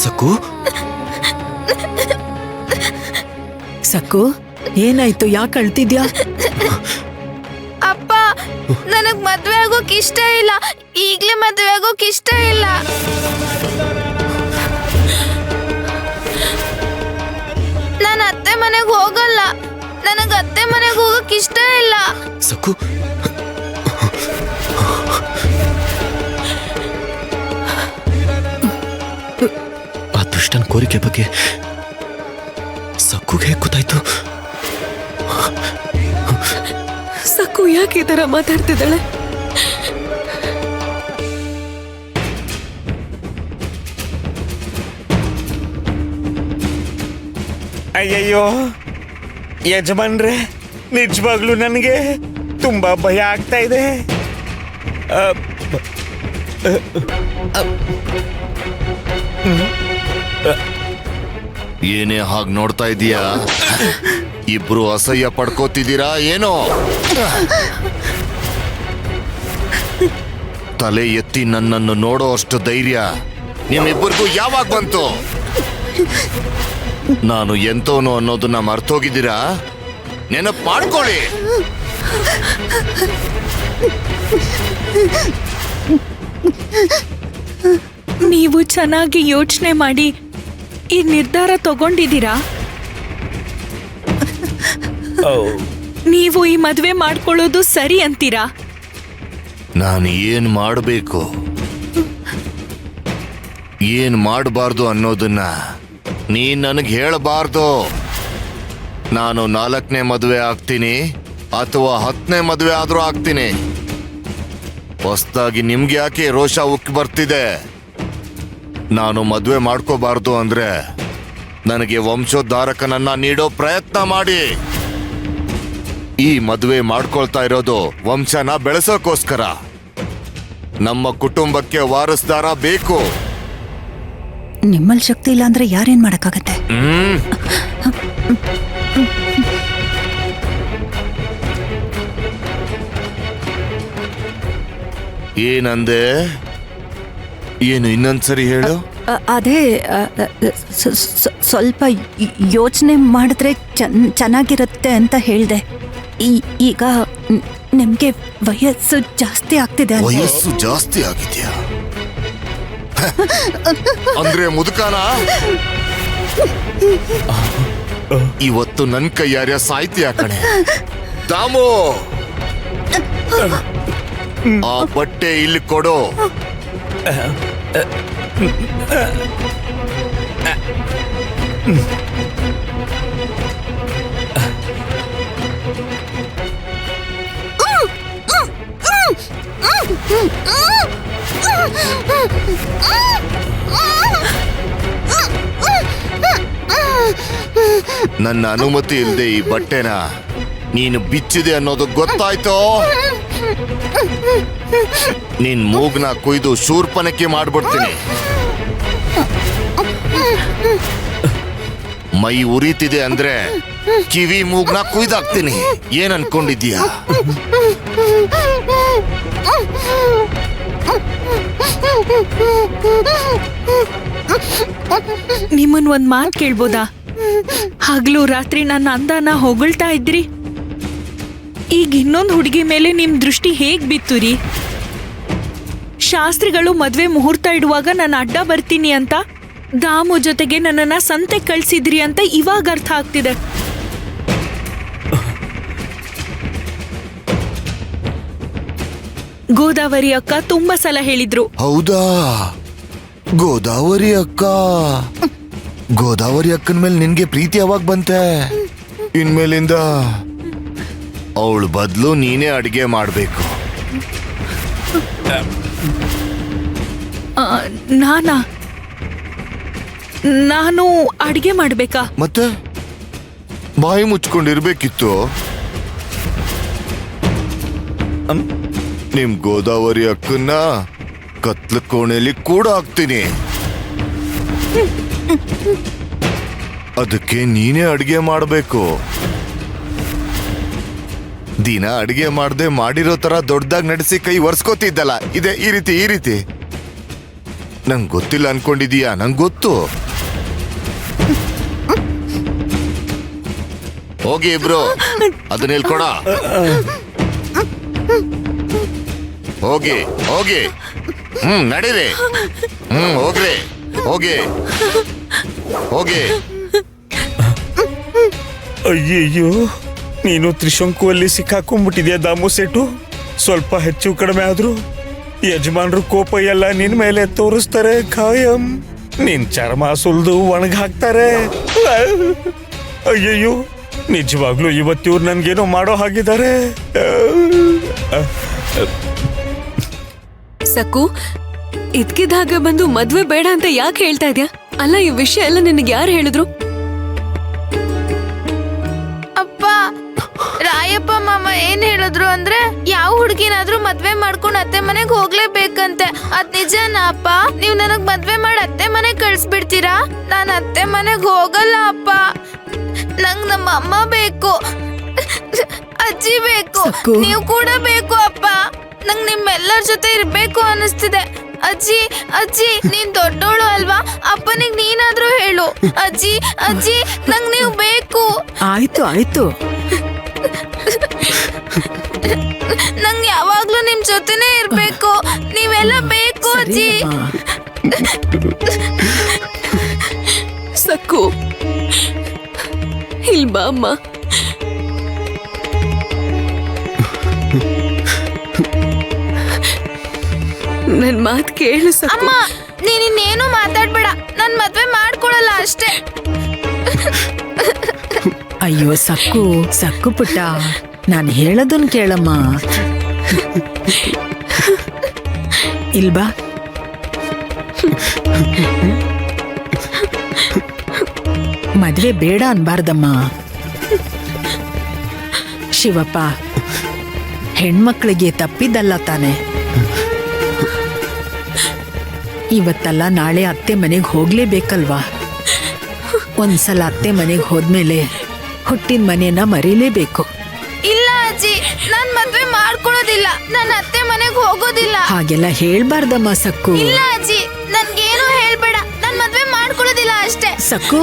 ಸಕ್ಕು ಸಕ್ಕು ಏನಾಯ್ತು? ಯಾಕೆ ಅಳ್ತಿದ್ಯಾ? ಅಪ್ಪ, ನನಗ್ ಮದ್ವೆ ಆಗೋಕ್ ಇಷ್ಟ ಇಲ್ಲ. ಈಗ್ಲೇ ಮದ್ವೆ ಆಗೋಕ್ ಇಷ್ಟ ಇಲ್ಲ. ನಾನು ಅತ್ತೆ ಮನೆಗ್ ಹೋಗಲ್ಲ. ನನಗ್ ಅತ್ತೆ ಮನೆಗ್ ಹೋಗಕ್ ಇಷ್ಟ ಇಲ್ಲ. ಸಕ್ಕು, ಆ ದುಷ್ಟನ್ ಕೋರಿಕೆ ಬಗ್ಗೆ ಸಕ್ಕುಗೆ ಹೇಗೆ ಗೊತ್ತಾಯ್ತು? ಸಕ್ಕು ಯಾಕೆ ಈ ತರ ಮಾತಾಡ್ತಿದ್ದಾಳೆ? ಅಯ್ಯಯ್ಯೋ ಯಜಮಾನ್ರೆ, ನಿಜವಾಗ್ಲೂ ನನಗೆ ತುಂಬಾ ಭಯ ಆಗ್ತಾ ಇದೆ. ಏನೇ ಹಾಗೆ ನೋಡ್ತಾ ಇದೀಯಾ? ಇಬ್ರು ಅಸಹ್ಯ ಪಡ್ಕೋತಿದ್ದೀರಾ ಏನೋ? ತಲೆ ಎತ್ತಿ ನನ್ನನ್ನು ನೋಡೋ ಅಷ್ಟು ಧೈರ್ಯ ನಿಮ್ಮಿಬ್ಬರಿಗೂ ಯಾವಾಗ ಬಂತು? ನಾನು ಎಂತೋನು ಅನ್ನೋದನ್ನ ಮರ್ತೋಗಿದ್ದೀರಾ? ನೆನಪು ಮಾಡ್ಕೊಳ್ಳಿ. ನೀವು ಚೆನ್ನಾಗಿ ಯೋಚನೆ ಮಾಡಿ ಈ ನಿರ್ಧಾರ ತಗೊಂಡಿದ್ದೀರಾ? ನೀವು ಈ ಮದ್ವೆ ಮಾಡ್ಕೊಳ್ಳೋದು ಸರಿ ಅಂತೀರಾ? ನಾನು ಏನ್ ಮಾಡಬೇಕು, ಏನ್ ಮಾಡಬಾರ್ದು ಅನ್ನೋದನ್ನ ನೀನ್ ನನಗೆ ಹೇಳಬಾರ್ದು. ನಾನು 4ನೇ ಮದುವೆ ಆಗ್ತೀನಿ ಅಥವಾ 10ನೇ ಮದುವೆ ಆದ್ರೂ ಆಗ್ತೀನಿ. ಹೊಸ್ದಾಗಿ ನಿಮ್ಗೆ ಯಾಕೆ ರೋಷ ಉಕ್ಕಿ ಬರ್ತಿದೆ? ನಾನು ಮದುವೆ ಮಾಡ್ಕೋಬಾರ್ದು ಅಂದ್ರೆ ನನಗೆ ವಂಶೋದ್ಧಾರಕನನ್ನ ನೀಡೋ ಪ್ರಯತ್ನ ಮಾಡಿ. ಈ ಮದುವೆ ಮಾಡ್ಕೊಳ್ತಾ ಇರೋದು ವಂಶನ ಬೆಳೆಸೋಕೋಸ್ಕರ. ನಮ್ಮ ಕುಟುಂಬಕ್ಕೆ ವಾರಸ್ದಾರ ಬೇಕು. ನಿಮ್ಮಲ್ಲಿ ಶಕ್ತಿ ಇಲ್ಲ ಅಂದ್ರೆ ಯಾರೇನ್ ಮಾಡಕ್ಕಾಗತ್ತೆ? ಏನಂದೆ? ಏನು ಇನ್ನೊಂದ್ಸರಿ ಹೇಳು. ಅದೇ ಸ್ವಲ್ಪ ಯೋಚನೆ ಮಾಡಿದ್ರೆ ಚೆನ್ನಾಗಿರುತ್ತೆ ಅಂತ ಹೇಳ್ದೆ. ಈಗ ನಿಮ್ಗೆ ವಯಸ್ಸು ಜಾಸ್ತಿ ಆಗ್ತಿದೆ. ವಯಸ್ಸು ಜಾಸ್ತಿ ಆಗಿದ್ಯಾ? ಅಂದ್ರೆ ಮುದುಕನ? ಇವತ್ತು ನನ್ ಕೈಯಾರ್ಯ ಸಾಯ್ತೀಯ ಕಣೆ. ದಾಮು, ಆ ಬಟ್ಟೆ ಇಲ್ಲಿ ಕೊಡು. ನನ್ನ ಅನುಮತಿ ಇಲ್ಲದೆ ಈ ಬಟ್ಟೆನ ನೀನು ಬಿಚ್ಚಿದೆ ಅನ್ನೋದು ಗೊತ್ತಾಯ್ತೋ? ನಿನ್ ಮೂಗ್ನ ಕುಯ್ದು ಶೂರ್ಪನಕ್ಕೆ ಮಾಡ್ಬಿಡ್ತೀನಿ. ಮೈ ಉರಿತಿದೆ ಅಂದ್ರೆ ಕಿವಿ ಮೂಗ್ನ ಕುಯ್ದಾಕ್ತೀನಿ. ಏನ್ ಅನ್ಕೊಂಡಿದ್ದೀಯಾ? ನಿಮ್ಮನ್ ಒಂದ್ ಮಾತು ಕೇಳ್ಬೋದಾ? ಹಗಲು ರಾತ್ರಿ ನನ್ನ ಅಂದಾನ ಹೊಗಳ್ತಾ ಇದ್ರಿ. ಈಗ ಇನ್ನೊಂದು ಹುಡುಗಿ ಮೇಲೆ ನಿಮ್ ದೃಷ್ಟಿ ಹೇಗ್ ಬಿತ್ತು ರೀ? ಶಾಸ್ತ್ರಿಗಳು ಮದ್ವೆ ಮುಹೂರ್ತ ಇಡುವಾಗ ನಾನು ಅಡ್ಡ ಬರ್ತೀನಿ ಅಂತ ದಾಮು ಜೊತೆಗೆ ನನ್ನನ್ನ ಸಂತೆ ಕಳ್ಸಿದ್ರಿ ಅಂತ ಇವಾಗ ಅರ್ಥ ಆಗ್ತಿದೆ. ಗೋದಾವರಿ ಅಕ್ಕ ತುಂಬಾ ಸಲ ಹೇಳಿದ್ರು. ಹೌದಾ? ಗೋದಾವರಿ ಅಕ್ಕ? ಗೋದಾವರಿ ಅಕ್ಕನ ಮೇಲೆ ನಿನ್ಗೆ ಪ್ರೀತಿ ಯಾವಾಗ ಬಂತೆ? ಇನ್ಮೇಲಿಂದ ಅವಳು ಬದಲು ನೀನೇ ಅಡಿಗೆ ಮಾಡ್ಬೇಕು. ನಾನು ಅಡಿಗೆ ಮಾಡ್ಬೇಕಾ? ಮತ್ತೆ ಬಾಯಿ ಮುಚ್ಕೊಂಡಿರ್ಬೇಕಿತ್ತು. ನಿಮ್ ಗೋದಾವರಿ ಅಕ್ಕನ್ನ ಕತ್ಲ ಕೋಣೆಯಲ್ಲಿ ಕೂಡ ಹಾಕ್ತೀನಿ. ಅದಕ್ಕೆ ನೀನೇ ಅಡಿಗೆ ಮಾಡ್ಬೇಕು. ದಿನ ಅಡಿಗೆ ಮಾಡದೆ ಮಾಡಿರೋ ತರ ದೊಡ್ಡದಾಗಿ ನಡೆಸಿ ಕೈ ಒರ್ಸ್ಕೋತಿದ್ದಲ್ಲ, ಇದೆ ಈ ರೀತಿ ನಂಗೆ ಗೊತ್ತಿಲ್ಲ ಅನ್ಕೊಂಡಿದೀಯಾ? ನಂಗೆ ಗೊತ್ತು. ಹೋಗಿ ಇಬ್ರು ಅದನ್ನ ಇಲ್ಲಿ ಕೊಡ. ಹೋಗಿ ಹೋಗಿ. ನಡೀರಿ. ಹೋಗ್ರಿ. ಹೋಗಿ ಹೋಗಿ. ಅಯ್ಯಯ್ಯೋ, ನೀನು ತ್ರಿಶಂಕುವಲ್ಲಿ ಸಿಕ್ಕಾಕೊಂಡ್ಬಿಟ್ಟಿದ್ಯಾ ದಾಮು ಸೇಟು. ಸ್ವಲ್ಪ ಹೆಚ್ಚು ಕಡಿಮೆ ಆದ್ರೂ ಯಜಮಾನ್ರು ಕೋಪ ಎಲ್ಲ ನಿನ್ ಮೇಲೆ ತೋರಿಸ್ತಾರೆ ಖಾಯಂ. ನಿನ್ ಚರ್ಮ ಸುಲ್ದು ಒಣಗ್ ಹಾಕ್ತಾರೆ. ಅಯ್ಯಯ್ಯೋ, ನಿಜವಾಗ್ಲೂ ಇವತ್ತಿವ್ರು ನನ್ಗೇನೋ ಮಾಡೋ ಹಾಗಿದ್ದಾರೆ. ಸಕ್ಕು, ಇದ್ಕಿದ್ದಾಗ ಬಂದು ಮದ್ವೆ ಬೇಡ ಅಂತ ಯಾಕೆ ಹೇಳ್ತಾ ಇದ್ಯಾ? ಅಲ್ಲ, ಈ ವಿಷಯ ಎಲ್ಲ ನಿನಗೆ ಯಾರು ಹೇಳಿದ್ರು? ಅಪ್ಪ, ರಾಯಪ್ಪ ಮಾಮ ಏನ್ ಹೇಳಿದ್ರು ಅಂದ್ರೆ ಯಾವ ಹುಡುಗಿನಾದ್ರೂ ಮದ್ವೆ ಮಾಡ್ಕೊಂಡು ಅತ್ತೆ ಮನೆಗ್ ಹೋಗ್ಲೇಬೇಕಂತೆ. ಅದ್ ನಿಜನಾ ಅಪ್ಪ? ನೀವ್ ನನಗ್ ಮದ್ವೆ ಮಾಡಿ ಅತ್ತೆ ಮನೆಗ್ ಕಳ್ಸ್ಬಿಡ್ತೀರಾ? ನಾನ್ ಅತ್ತೆ ಮನೆಗ್ ಹೋಗಲ್ಲ ಅಪ್ಪ. ನಂಗ್ ನಮ್ಮ ಅಮ್ಮ ಬೇಕು, ಅಜ್ಜಿ ಬೇಕು, ನೀವು ಕೂಡ ಬೇಕು ಅಪ್ಪ. ನಂಗ್ ನಿಮ್ಮೆಲ್ಲರ ಜೊತೆ ಇರ್ಬೇಕು ಅನಿಸ್ತಿದೆ. ಅಜ್ಜಿ ಅಜ್ಜಿ, ನೀನ್ ದೊಡ್ಡೋಳು ಅಲ್ವಾ? ಅಪ್ಪನಿಗೆ ನೀನಾದ್ರೂ ಹೇಳು. ಅಜ್ಜಿ ಅಜ್ಜಿ, ನಂಗ್ ನೀವು ಬೇಕು. ಆಯ್ತು ಆಯ್ತು. ನಂಗ್ ಯಾವಾಗ್ಲೂ ನಿಮ್ ಜೊತೆನೇ ಇರ್ಬೇಕು. ನೀವೆಲ್ಲ ಬೇಕು ಅಜ್ಜಿ. ಸಕ್ಕು, ಇಲ್ ಬಾ ಅಮ್ಮ. ನನ್ ಮಾತ್ ಕೇಳು ಸಕ್ಕು. ಅಮ್ಮ, ನೀನಿನ್ನೇನು ಮಾತಾಡ್ಬೇಡ. ನಾನ್ ಮದ್ವೆ ಮಾಡ್ಕೊಳಲ್ಲ ಅಷ್ಟೇ. ಅಯ್ಯೋ ಸಕ್ಕು, ಸಕ್ಕು ಪುಟ್ಟ, ನಾನು ಹೇಳೋದನ್ ಕೇಳಮ್ಮ. ಇಲ್ಬಾ. ಮದ್ವೆ ಬೇಡ ಅನ್ಬಾರ್ದಮ್ಮ. ಶಿವಪ್ಪ, ಹೆಣ್ಮಕ್ಳಿಗೆ ತಪ್ಪಿದ್ದಲ್ಲ ತಾನೆ. ಇವತ್ತಲ್ಲ ನಾಳೆ ಅತ್ತೆ ಮನೆಗೆ ಹೋಗ್ಲೇಬೇಕಲ್ವಾ? ಒಂದ್ಸಲ ಅತ್ತೆ ಮನೆಗೆ ಹೋದ್ಮೇಲೆ ಹುಟ್ಟಿನ ಮನೆಯನ್ನ ಮರೀಲೇಬೇಕು. ಇಲ್ಲ ಅಜ್ಜಿ, ನಾನ್ ಮದ್ವೆ ಮಾಡ್ಕೊಳ್ಳೋದಿಲ್ಲ. ನಾನ್ ಅತ್ತೆ ಮನೆಗ್ ಹೋಗೋದಿಲ್ಲ. ಹಾಗೆಲ್ಲ ಹೇಳ್ಬಾರ್ದಮ್ಮ ಸಕ್ಕು. ಇಲ್ಲ ಅಜ್ಜಿ, ನನ್ಗೇನು ಹೇಳ್ಬೇಡ. ನಾನ್ ಮದ್ವೆ ಮಾಡ್ಕೊಳ್ಳೋದಿಲ್ಲ ಅಷ್ಟೇ. ಸಕ್ಕು